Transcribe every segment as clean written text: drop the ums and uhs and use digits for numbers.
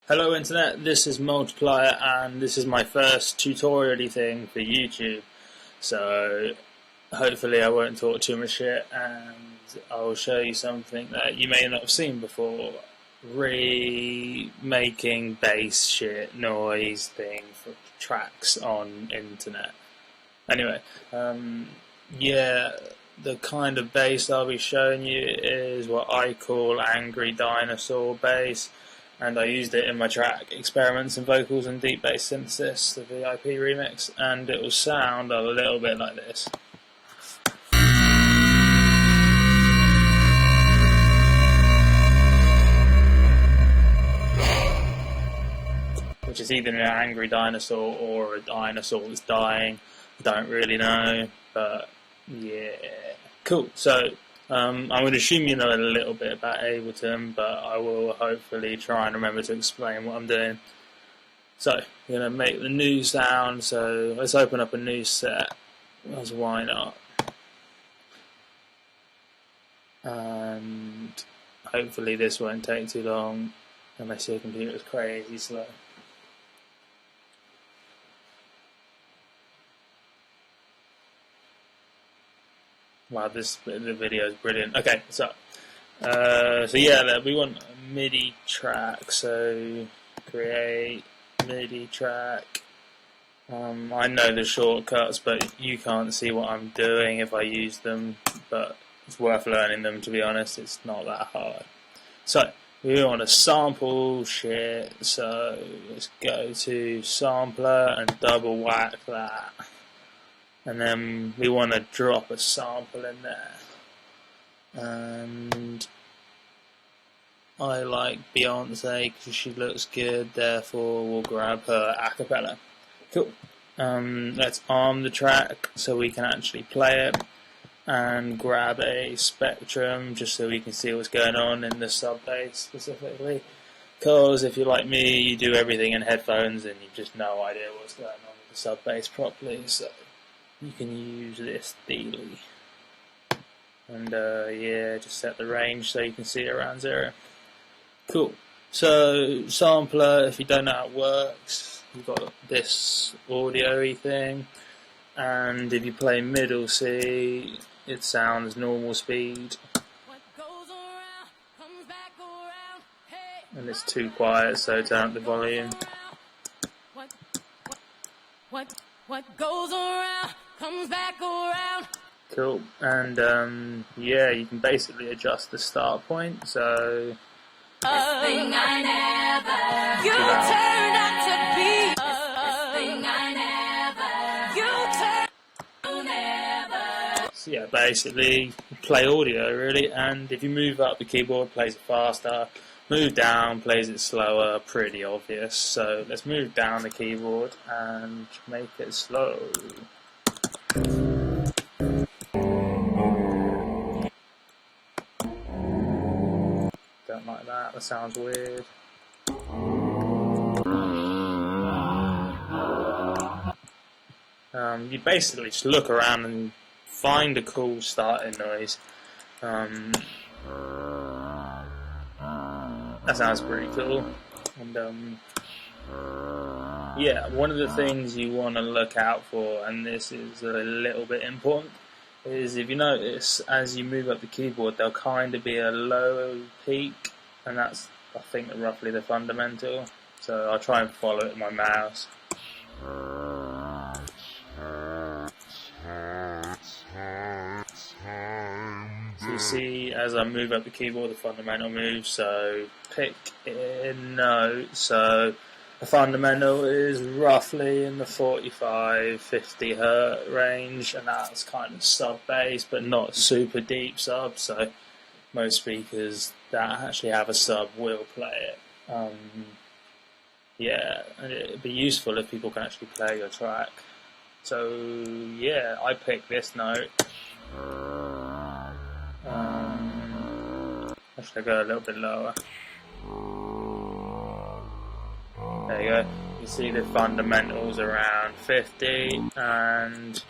Hello Internet, this is Multiplier and this is my first tutorial-y thing for YouTube. So hopefully I won't talk too much shit and I'll show you something that you may not have seen before. Remaking bass shit noise thing for tracks on internet. Anyway, yeah, the kind of bass I'll be showing you is what I call Angry Dinosaur bass. And I used it in my track Experiments in Vocals and Deep Bass Synthesis, the VIP remix, and it will sound a little bit like this. Which is either an angry dinosaur or a dinosaur that's dying. I don't really know, but yeah. Cool, so I'm going to assume you know a little bit about Ableton, but I will hopefully try and remember to explain what I'm doing. So, we're going to make the new sound, so let's open up a new set, because why not? And hopefully this won't take too long, unless your computer is crazy slow. Wow, the video is brilliant. Okay, so yeah, we want a MIDI track. So create MIDI track. I know the shortcuts, but you can't see what I'm doing if I use them. But it's worth learning them, to be honest. It's not that hard. So we want to sample shit. So let's go to sampler and double whack that. And then we want to drop a sample in there. And I like Beyonce because she looks good, therefore we'll grab her a cappella. Cool. Let's arm the track so we can actually play it. And grab a spectrum just so we can see what's going on in the sub bass specifically. Because if you're like me, you do everything in headphones and you've just no idea what's going on with the sub bass properly. So you can use this dealy. And yeah, just set the range so you can see it around 0. Cool. So sampler, if you don't know how it works, you've got this audio-y thing. And if you play middle C, it sounds normal speed. And it's too quiet, so turn up the volume. What goes around comes back around. Cool, and yeah, you can basically adjust the start point. So Best thing I never. You turned out to be. Best thing I never. You turned never. So yeah, basically play audio really, and if you move up the keyboard, it plays it faster. Move down, plays it slower, pretty obvious. So let's move down the keyboard and make it slow. Don't like that, that sounds weird. You basically just look around and find a cool starting noise. That sounds pretty cool. And yeah, one of the things you want to look out for, and this is a little bit important, is if you notice as you move up the keyboard there'll kind of be a low peak, and that's I think roughly the fundamental. So I'll try and follow it with my mouse. So you see, as I move up the keyboard, the fundamental moves, so pick a note. So the fundamental is roughly in the 45-50 hertz range, and that's kind of sub-bass, but not super deep sub, so most speakers that actually have a sub will play it. Yeah, and it'd be useful if people can actually play your track. So yeah, I picked this note. Actually, go a little bit lower. There you go. You see the fundamentals around 50, and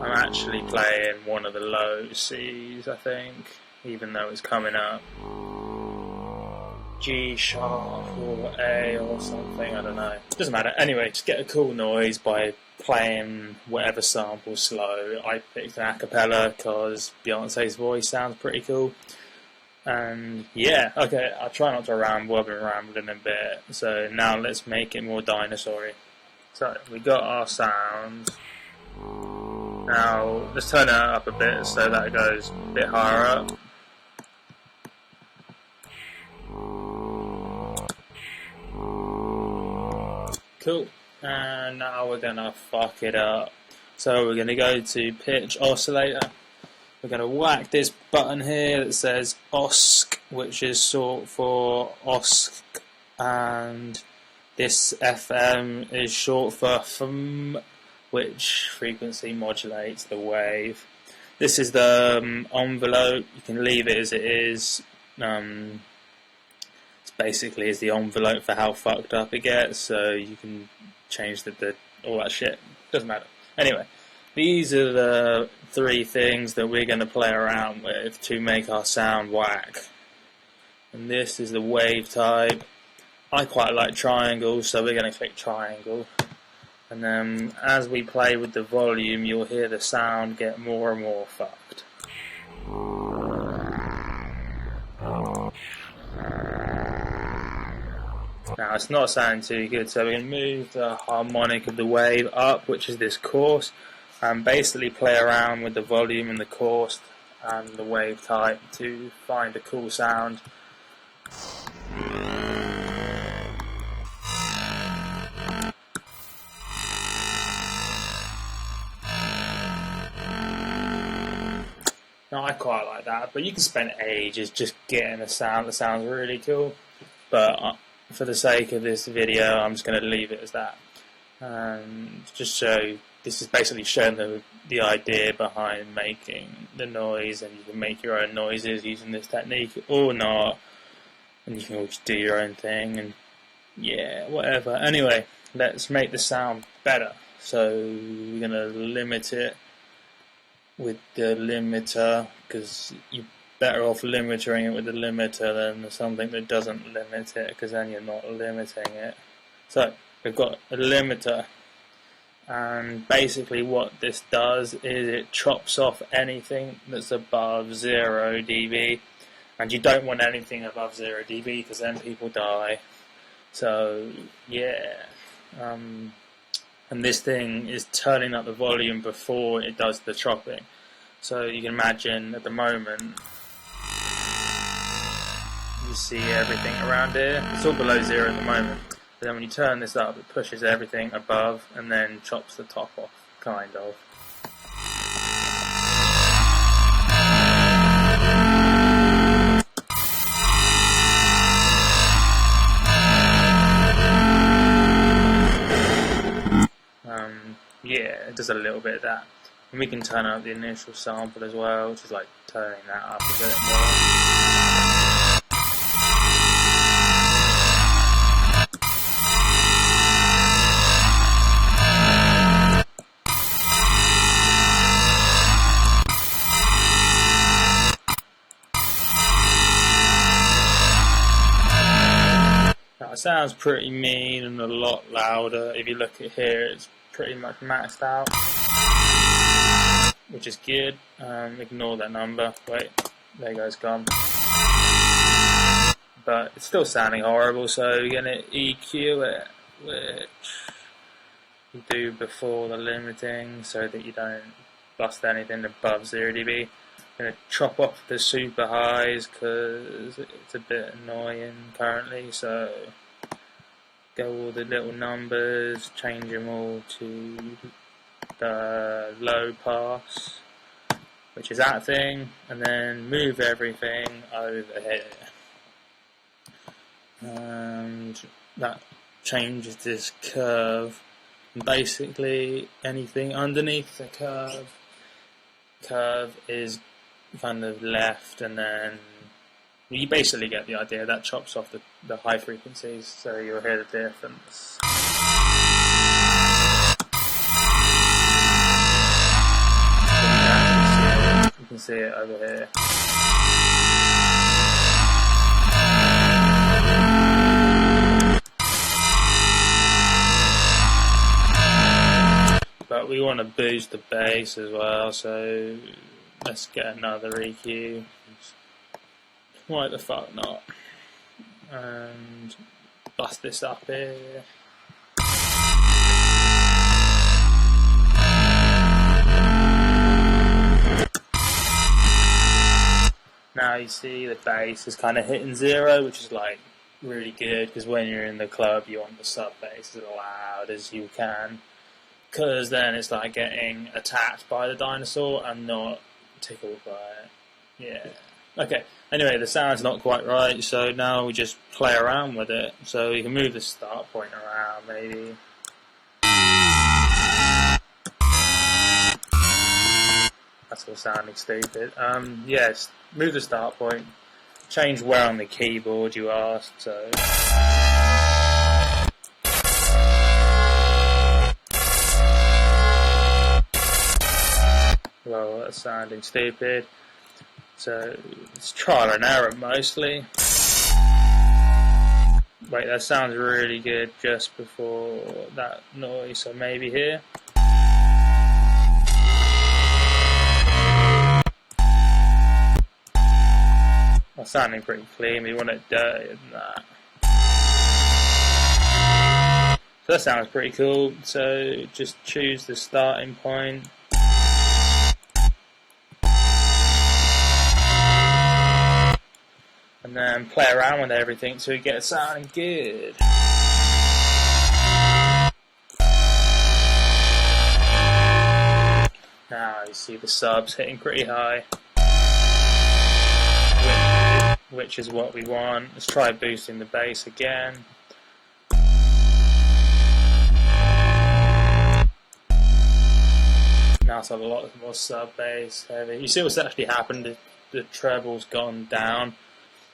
I'm actually playing one of the low C's, I think, even though it's coming up. G sharp or A or something, I don't know. Doesn't matter. Anyway, just get a cool noise by playing whatever sample slow. I picked an acapella because Beyonce's voice sounds pretty cool. And yeah, okay, I'll try not to ramble, I've been rambling a bit. So now let's make it more dinosaur-y. So we got our sounds. Now let's turn it up a bit so that it goes a bit higher up. Cool. And now we're gonna fuck it up. So we're gonna go to pitch oscillator. We're gonna whack this button here that says OSC, which is short for OSC, and this FM is short for FM, which frequency modulates the wave. This is the envelope. You can leave it as it is. It's basically is the envelope for how fucked up it gets, so you can change the all that shit. Doesn't matter. Anyway, these are the three things that we're going to play around with to make our sound whack. And this is the wave type. I quite like triangles, so we're going to click triangle. And then as we play with the volume, you'll hear the sound get more and more fucked. Now it's not sounding too good, so we're going to move the harmonic of the wave up, which is this coarse, and basically play around with the volume and the coarse and the wave type to find a cool sound. Now I quite like that, but you can spend ages just getting a sound that sounds really cool. But for the sake of this video, I'm just going to leave it as that. Just show, this is basically showing the idea behind making the noise, and you can make your own noises using this technique or not, and you can all just do your own thing, and yeah, whatever. Anyway, let's make the sound better. So we're going to limit it with the limiter, because you're better off limiting it with the limiter than something that doesn't limit it, because then you're not limiting it. So we've got a limiter, and basically what this does is it chops off anything that's above 0 dB, and you don't want anything above 0 dB because then people die. So yeah, and this thing is turning up the volume before it does the chopping. So you can imagine at the moment you see everything around here. It's all below 0 at the moment. But then when you turn this up, it pushes everything above and then chops the top off, kind of. Yeah, it does a little bit of that. And we can turn up the initial sample as well, which is like turning that up a bit more. Now it sounds pretty mean and a lot louder. If you look at here, it's pretty much maxed out, which is good. Ignore that number. Wait, there goes gone. But it's still sounding horrible, so we're going to EQ it, which you do before the limiting so that you don't bust anything above 0 dB. I'm going to chop off the super highs because it's a bit annoying currently, so go all the little numbers, change them all to the low pass, which is that thing, and then move everything over here. And that changes this curve. And basically anything underneath the curve is kind of left, and then you basically get the idea. That chops off the high frequencies, so you'll hear the difference. You can see it over here. we want to boost the bass as well, so let's get another EQ. Why the fuck not? And bust this up here. Now you see the bass is kind of hitting 0, which is like really good, because when you're in the club you want the sub bass as loud as you can, because then it's like getting attacked by the Dinosaur and not tickled by it. Yeah. Okay, anyway, the sound's not quite right, so now we just play around with it. So you can move the start point around, maybe. That's all sounding stupid. Yes, move the start point. Change where on the keyboard you asked, so... Well, that's sounding stupid. So, it's trial and error mostly. Wait, that sounds really good just before that noise, so maybe here. That's sounding pretty clean, we want it dirtier than that. So that sounds pretty cool, so just choose the starting point. And then play around with everything so we get it sounding good. Now you see the subs hitting pretty high, which is what we want. Let's try boosting the bass again. Now it's a lot more sub bass heavy. You see what's actually happened? The treble's gone down,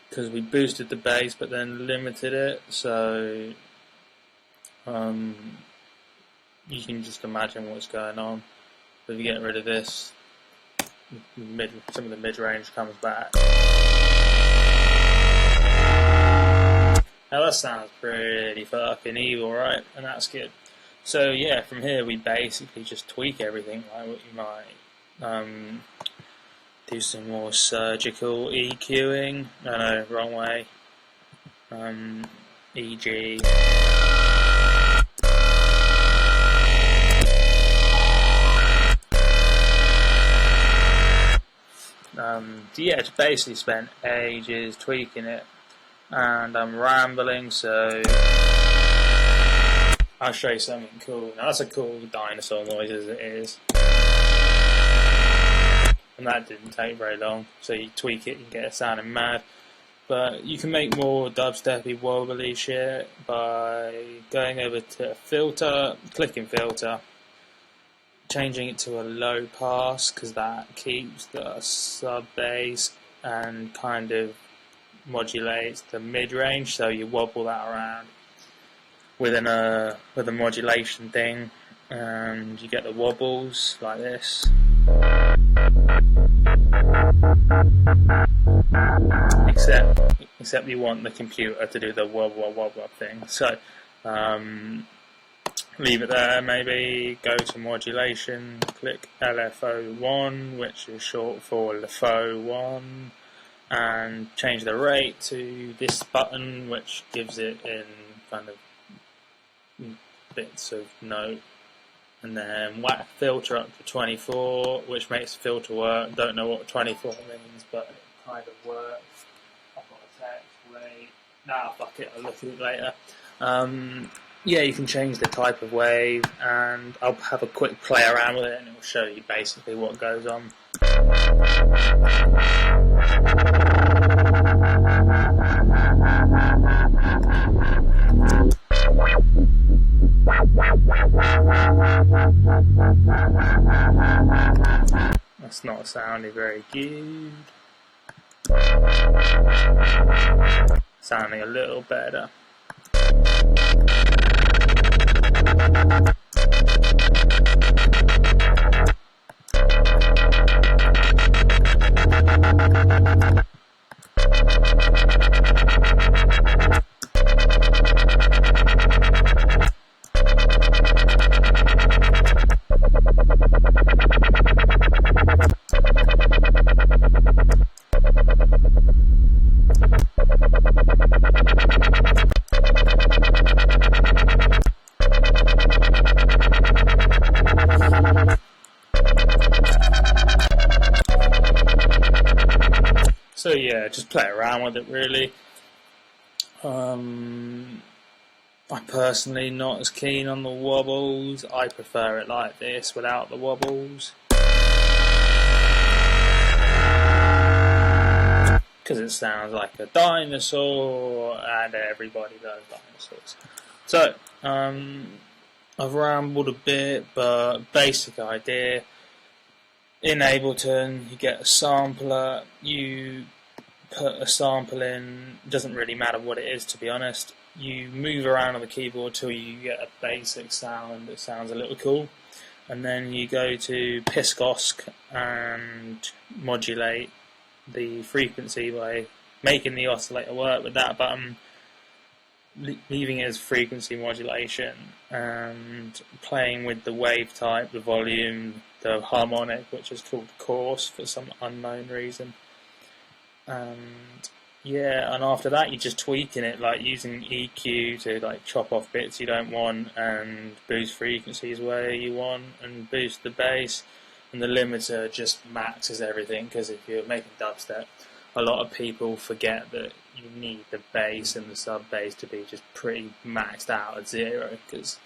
because we boosted the bass but then limited it, so you can just imagine what's going on. If you get rid of this, some of the mid-range comes back. Now that sounds pretty fucking evil, right? And that's good. So yeah, from here we basically just tweak everything like what you might. Do some more surgical EQing. No, wrong way. E.g. Yeah, just basically spent ages tweaking it, and I'm rambling, so I'll show you something cool. Now that's a cool dinosaur noise as it is. And that didn't take very long, so you tweak it and get it sounding mad. But you can make more dubsteppy wobbly shit by going over to filter, clicking filter, changing it to a low pass, because that keeps the sub bass and kind of modulates the mid range, so you wobble that around with a modulation thing, and you get the wobbles like this. Except you want the computer to do the wobble thing. So leave it there, maybe go to modulation, click LFO1, which is short for LFO1, and change the rate to this button, which gives it in kind of bits of note. And then whack filter up to 24, which makes filter work. Don't know what 24 means, but it kind of works. I've got a text, wait. Nah, fuck it, I'll look at it later. Yeah, you can change the type of wave, and I'll have a quick play around with it, and it will show you basically what goes on. That's not sounding very good. Sounding a little better. So yeah, just play around with it really. I personally not as keen on the wobbles. I prefer it like this without the wobbles, because it sounds like a dinosaur, and everybody loves dinosaurs. So, I've rambled a bit, but basic idea. In Ableton, you get a sampler, you put a sample in, doesn't really matter what it is, to be honest. You move around on the keyboard till you get a basic sound that sounds a little cool, and then you go to Piscosk and modulate the frequency by making the oscillator work with that button, leaving it as frequency modulation, and playing with the wave type, the volume, the harmonic, which is called coarse for some unknown reason. And yeah, and after that you're just tweaking it, like using EQ to like chop off bits you don't want and boost frequencies where you want and boost the bass, and the limiter just maxes everything, because if you're making dubstep, a lot of people forget that you need the bass and the sub bass to be just pretty maxed out at 0, because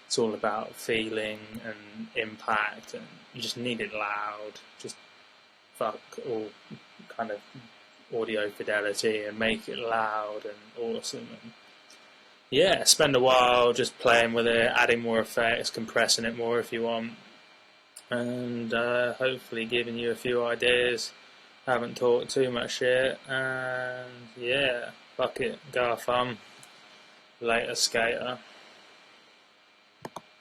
it's all about feeling and impact, and you just need it loud. Just fuck all kind of audio fidelity and make it loud and awesome. And yeah, spend a while just playing with it, adding more effects, compressing it more if you want, and hopefully giving you a few ideas. Haven't talked too much shit, and yeah, fuck it, go have fun. Later, skater.